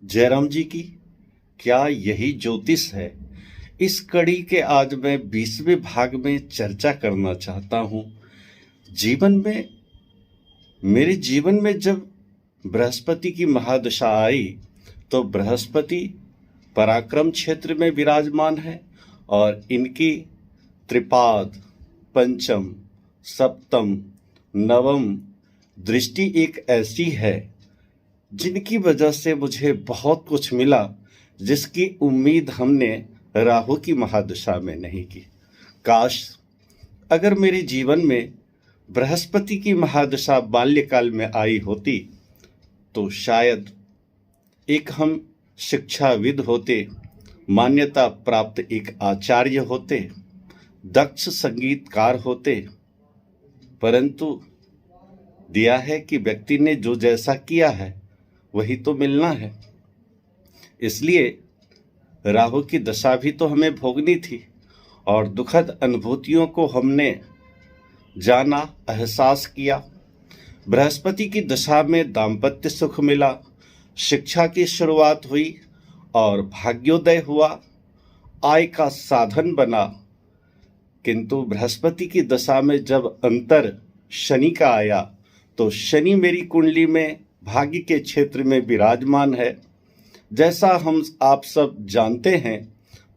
जयराम जी की क्या यही ज्योतिष है। इस कड़ी के आज मैं 20वें भाग में चर्चा करना चाहता हूँ। जीवन में मेरे जीवन में जब बृहस्पति की महादशा आई तो बृहस्पति पराक्रम क्षेत्र में विराजमान है और इनकी त्रिपाद, पंचम, सप्तम, नवम दृष्टि एक ऐसी है जिनकी वजह से मुझे बहुत कुछ मिला जिसकी उम्मीद हमने राहु की महादशा में नहीं की। काश अगर मेरे जीवन में बृहस्पति की महादशा बाल्यकाल में आई होती तो शायद एक हम शिक्षाविद होते, मान्यता प्राप्त एक आचार्य होते, दक्ष संगीतकार होते। परंतु दिया है कि व्यक्ति ने जो जैसा किया है वही तो मिलना है। इसलिए राहु की दशा भी तो हमें भोगनी थी और दुखद अनुभूतियों को हमने जाना, एहसास किया। बृहस्पति की दशा में दाम्पत्य सुख मिला, शिक्षा की शुरुआत हुई और भाग्योदय हुआ, आय का साधन बना। किंतु बृहस्पति की दशा में जब अंतर शनि का आया तो शनि मेरी कुंडली में भाग्य के क्षेत्र में विराजमान है। जैसा हम आप सब जानते हैं,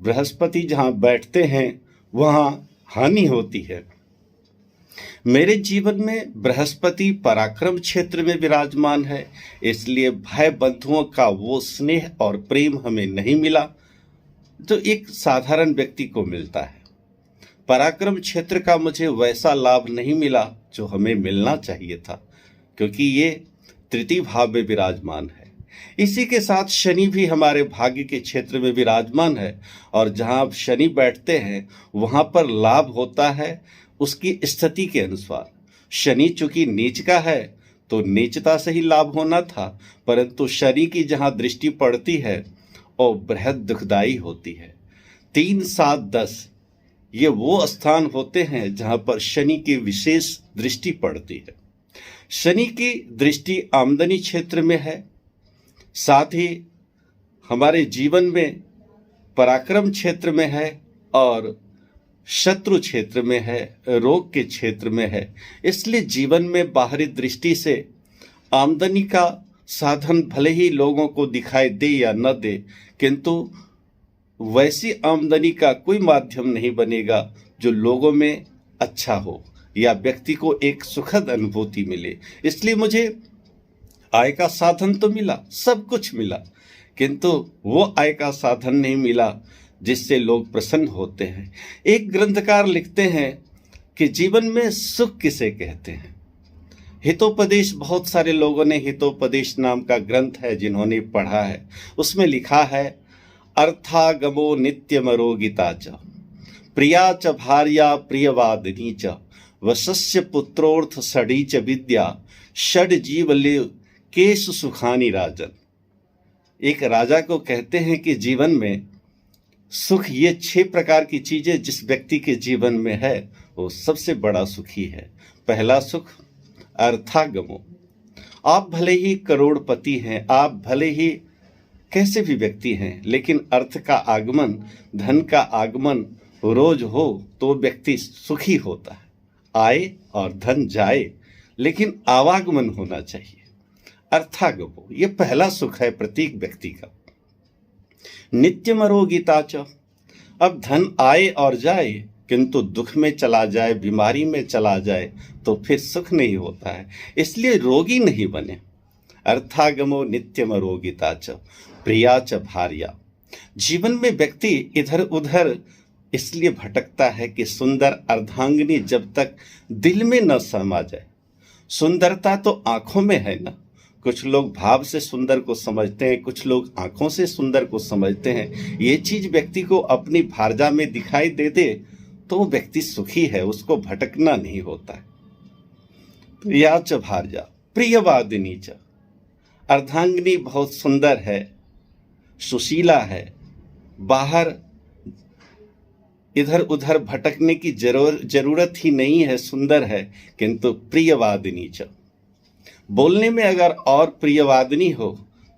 बृहस्पति जहाँ बैठते हैं वहाँ हानि होती है। मेरे जीवन में बृहस्पति पराक्रम क्षेत्र में विराजमान है, इसलिए भाई बंधुओं का वो स्नेह और प्रेम हमें नहीं मिला जो एक साधारण व्यक्ति को मिलता है। पराक्रम क्षेत्र का मुझे वैसा लाभ नहीं मिला जो हमें मिलना चाहिए था, क्योंकि ये तृतीय भाव में विराजमान है। इसी के साथ शनि भी हमारे भाग्य के क्षेत्र में विराजमान है और जहाँ शनि बैठते हैं वहाँ पर लाभ होता है उसकी स्थिति के अनुसार। शनि चूंकि नीच का है तो नीचता से ही लाभ होना था, परंतु शनि की जहाँ दृष्टि पड़ती है वो बृहद दुखदाई होती है। 3, 7, 10 ये वो स्थान होते हैं जहाँ पर शनि की विशेष दृष्टि पड़ती है। शनि की दृष्टि आमदनी क्षेत्र में है, साथ ही हमारे जीवन में पराक्रम क्षेत्र में है और शत्रु क्षेत्र में है, रोग के क्षेत्र में है। इसलिए जीवन में बाहरी दृष्टि से आमदनी का साधन भले ही लोगों को दिखाई दे या न दे, किंतु वैसी आमदनी का कोई माध्यम नहीं बनेगा जो लोगों में अच्छा हो या व्यक्ति को एक सुखद अनुभूति मिले। इसलिए मुझे आय का साधन तो मिला, सब कुछ मिला, किंतु वो आय का साधन नहीं मिला जिससे लोग प्रसन्न होते हैं। एक ग्रंथकार लिखते हैं कि जीवन में सुख किसे कहते हैं। हितोपदेश, बहुत सारे लोगों ने हितोपदेश नाम का ग्रंथ है जिन्होंने पढ़ा है, उसमें लिखा है अर्थागमो नित्यमरोगिता च प्रिया च भार्या प्रियवादिनी च वशस्य पुत्रोर्थ षडी च विद्या षड जीवले केश सुखानी राजन। एक राजा को कहते हैं कि जीवन में सुख, ये 6 प्रकार की चीजें जिस व्यक्ति के जीवन में है वो सबसे बड़ा सुखी है। पहला सुख अर्थागमो। आप भले ही करोड़पति हैं, आप भले ही कैसे भी व्यक्ति हैं, लेकिन अर्थ का आगमन, धन का आगमन रोज हो तो व्यक्ति सुखी होता है। आए और धन जाए लेकिन आवागमन होना चाहिए। अर्थागमो ये पहला सुख है प्रत्येक व्यक्ति का। नित्यमरोगिता च, अब धन आए और जाए किंतु दुख में चला जाए, बीमारी में चला जाए तो फिर सुख नहीं होता है, इसलिए रोगी नहीं बने। अर्थागमो नित्यमरोगिता च प्रिया च भार्या। जीवन में व्यक्ति इधर उधर इसलिए भटकता है कि सुंदर अर्धांगिनी जब तक दिल में न समा जाए। सुंदरता तो आंखों में है ना, कुछ लोग भाव से सुंदर को समझते हैं, कुछ लोग आंखों से सुंदर को समझते हैं। ये चीज व्यक्ति को अपनी भार्या में दिखाई दे दे तो वो व्यक्ति सुखी है, उसको भटकना नहीं होता है। प्रिया च भार्या प्रियवादिनी च, अर्धांगिनी बहुत सुंदर है, सुशीला है, बाहर इधर उधर भटकने की जरूरत ही नहीं है, सुंदर है, किंतु प्रियवादिनी च। बोलने में अगर और प्रियवादिनी हो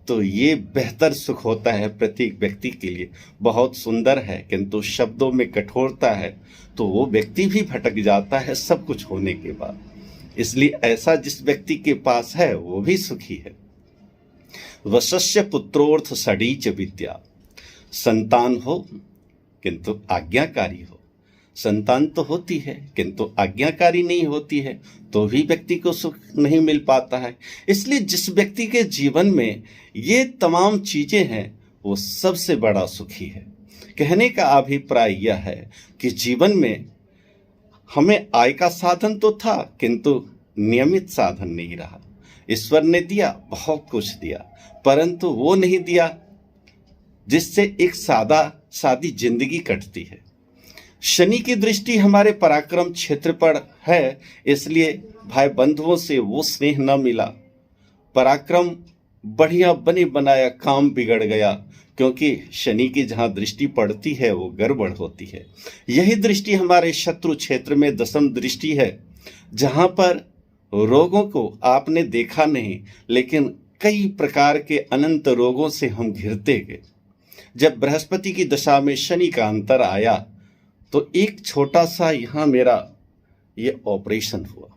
तो ये बेहतर सुख होता है प्रत्येक व्यक्ति के लिए। बहुत सुंदर है, किंतु शब्दों में कठोरता है तो वो व्यक्ति भी भटक जाता है सब कुछ होने के बाद। इसलिए ऐसा जिस व्यक्ति के पास है वो भी सुखी है। वशस्य पुत्रोर्थ सडीच विद्या, संतान हो किंतु आज्ञाकारी हो। संतान तो होती है किंतु आज्ञाकारी नहीं होती है तो भी व्यक्ति को सुख नहीं मिल पाता है। इसलिए जिस व्यक्ति के जीवन में ये तमाम चीजें हैं वो सबसे बड़ा सुखी है। कहने का अभिप्राय यह है कि जीवन में हमें आय का साधन तो था किंतु नियमित साधन नहीं रहा। ईश्वर ने दिया, बहुत कुछ दिया, परंतु वो नहीं दिया जिससे एक सादी जिंदगी कटती है। शनि की दृष्टि हमारे पराक्रम क्षेत्र पर है, इसलिए भाई बंधुओं से वो स्नेह न मिला। पराक्रम बढ़िया बने बनाया काम बिगड़ गया, क्योंकि शनि की जहाँ दृष्टि पड़ती है वो गड़बड़ होती है। यही दृष्टि हमारे शत्रु क्षेत्र में दशम दृष्टि है, जहाँ पर रोगों को आपने देखा नहीं, लेकिन कई प्रकार के अनंत रोगों से हम घिरते गए। जब बृहस्पति की दशा में शनि का अंतर आया तो एक छोटा सा यहाँ मेरा ये ऑपरेशन हुआ,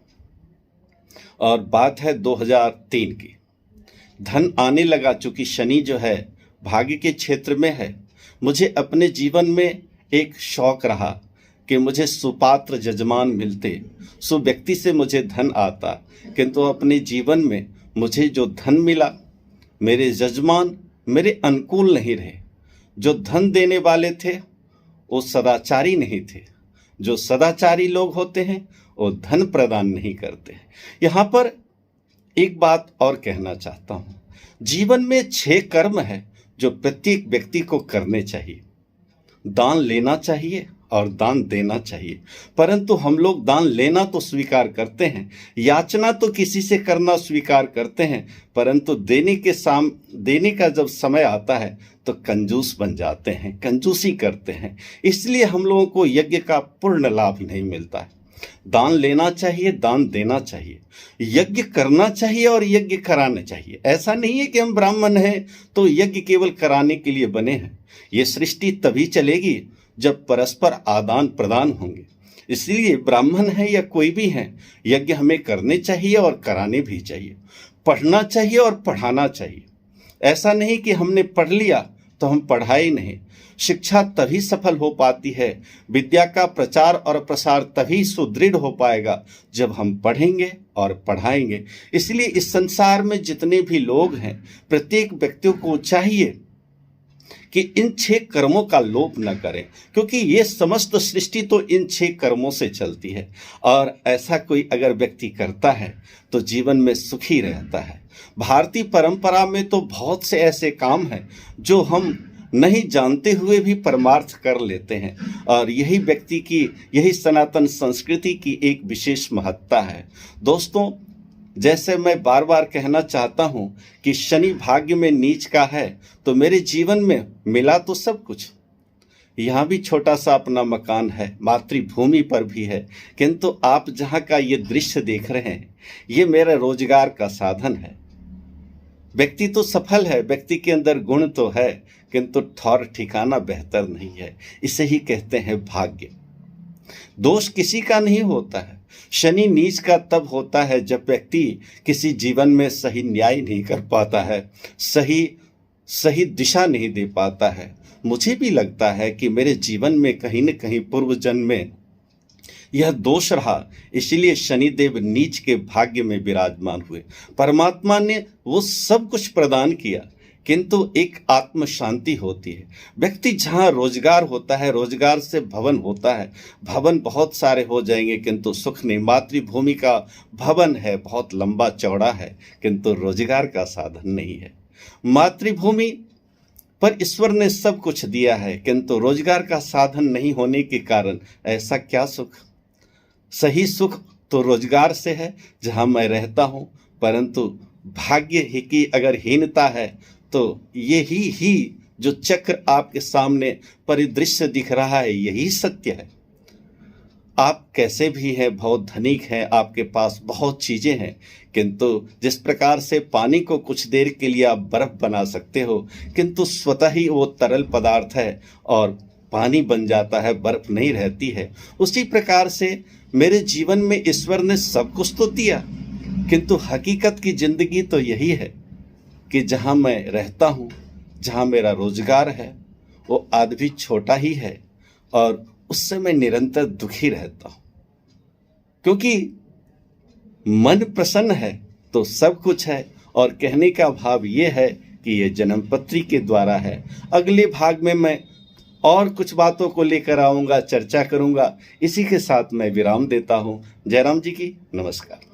और बात है 2003 की। धन आने लगा, चूंकि शनि जो है भाग्य के क्षेत्र में है। मुझे अपने जीवन में एक शौक रहा कि मुझे सुपात्र जजमान मिलते, सुव्यक्ति से मुझे धन आता, किंतु अपने जीवन में मुझे जो धन मिला, मेरे जजमान मेरे अनुकूल नहीं रहे। जो धन देने वाले थे वो सदाचारी नहीं थे। जो सदाचारी लोग होते हैं वो धन प्रदान नहीं करते। यहाँ पर एक बात और कहना चाहता हूँ। जीवन में 6 कर्म है जो प्रत्येक व्यक्ति को करने चाहिए। दान लेना चाहिए और दान देना चाहिए, परंतु हम लोग दान लेना तो स्वीकार करते हैं, याचना तो किसी से करना स्वीकार करते हैं, परंतु देने का जब समय आता है तो कंजूस बन जाते हैं, कंजूसी करते हैं। इसलिए हम लोगों को यज्ञ का पूर्ण लाभ नहीं मिलता है। दान लेना चाहिए, दान देना चाहिए, यज्ञ करना चाहिए और यज्ञ कराना चाहिए। ऐसा नहीं है कि हम ब्राह्मण हैं तो यज्ञ केवल कराने के लिए बने हैं। ये सृष्टि तभी चलेगी जब परस्पर आदान प्रदान होंगे। इसलिए ब्राह्मण है या कोई भी है, यज्ञ हमें करने चाहिए और कराने भी चाहिए, पढ़ना चाहिए और पढ़ाना चाहिए। ऐसा नहीं कि हमने पढ़ लिया तो हम पढ़ाए नहीं। शिक्षा तभी सफल हो पाती है, विद्या का प्रचार और प्रसार तभी सुदृढ़ हो पाएगा जब हम पढ़ेंगे और पढ़ाएंगे। इसलिए इस संसार में जितने भी लोग हैं, प्रत्येक व्यक्ति को चाहिए कि इन 6 कर्मों का लोप न करें, क्योंकि ये समस्त सृष्टि तो इन 6 कर्मों से चलती है। और ऐसा कोई अगर व्यक्ति करता है तो जीवन में सुखी रहता है। भारतीय परंपरा में तो बहुत से ऐसे काम हैं जो हम नहीं जानते हुए भी परमार्थ कर लेते हैं, और यही व्यक्ति की, यही सनातन संस्कृति की एक विशेष महत्ता है। दोस्तों, जैसे मैं बार बार कहना चाहता हूं कि शनि भाग्य में नीच का है, तो मेरे जीवन में मिला तो सब कुछ। यहाँ भी छोटा सा अपना मकान है, मातृभूमि पर भी है, किंतु आप जहाँ का ये दृश्य देख रहे हैं ये मेरा रोजगार का साधन है। व्यक्ति तो सफल है, व्यक्ति के अंदर गुण तो है, किंतु ठौर ठिकाना बेहतर नहीं है। इसे ही कहते हैं भाग्य। दोष किसी का नहीं होता है। शनि नीच का तब होता है जब व्यक्ति किसी जीवन में सही न्याय नहीं कर पाता है, सही दिशा नहीं दे पाता है। मुझे भी लगता है कि मेरे जीवन में कहीं न कहीं पूर्व जन्म में यह दोष रहा, इसलिए शनिदेव नीच के भाग्य में विराजमान हुए। परमात्मा ने वो सब कुछ प्रदान किया, किंतु एक आत्म शांति होती है। व्यक्ति जहाँ रोजगार होता है, रोजगार से भवन होता है, भवन बहुत सारे हो जाएंगे किंतु सुख नहीं। मातृभूमि का भवन है, बहुत लंबा चौड़ा है, किंतु रोजगार का साधन नहीं है। मातृभूमि पर ईश्वर ने सब कुछ दिया है, किंतु रोजगार का साधन नहीं होने के कारण ऐसा क्या सुख। सही सुख तो रोजगार से है जहाँ मैं रहता हूँ, परंतु भाग्य ही की अगर हीनता है तो यही जो चक्र आपके सामने परिदृश्य दिख रहा है यही सत्य है। आप कैसे भी हैं, बहुत धनिक हैं, आपके पास बहुत चीज़ें हैं, किंतु जिस प्रकार से पानी को कुछ देर के लिए आप बर्फ़ बना सकते हो, किंतु स्वतः ही वो तरल पदार्थ है और पानी बन जाता है, बर्फ़ नहीं रहती है। उसी प्रकार से मेरे जीवन में ईश्वर ने सब कुछ तो दिया, किंतु हकीकत की ज़िंदगी तो यही है कि जहाँ मैं रहता हूँ, जहाँ मेरा रोज़गार है, वो आदमी छोटा ही है और उससे मैं निरंतर दुखी रहता हूँ। क्योंकि मन प्रसन्न है तो सब कुछ है, और कहने का भाव ये है कि ये जन्मपत्री के द्वारा है। अगले भाग में मैं और कुछ बातों को लेकर आऊँगा, चर्चा करूँगा। इसी के साथ मैं विराम देता हूँ। जयराम जी की नमस्कार।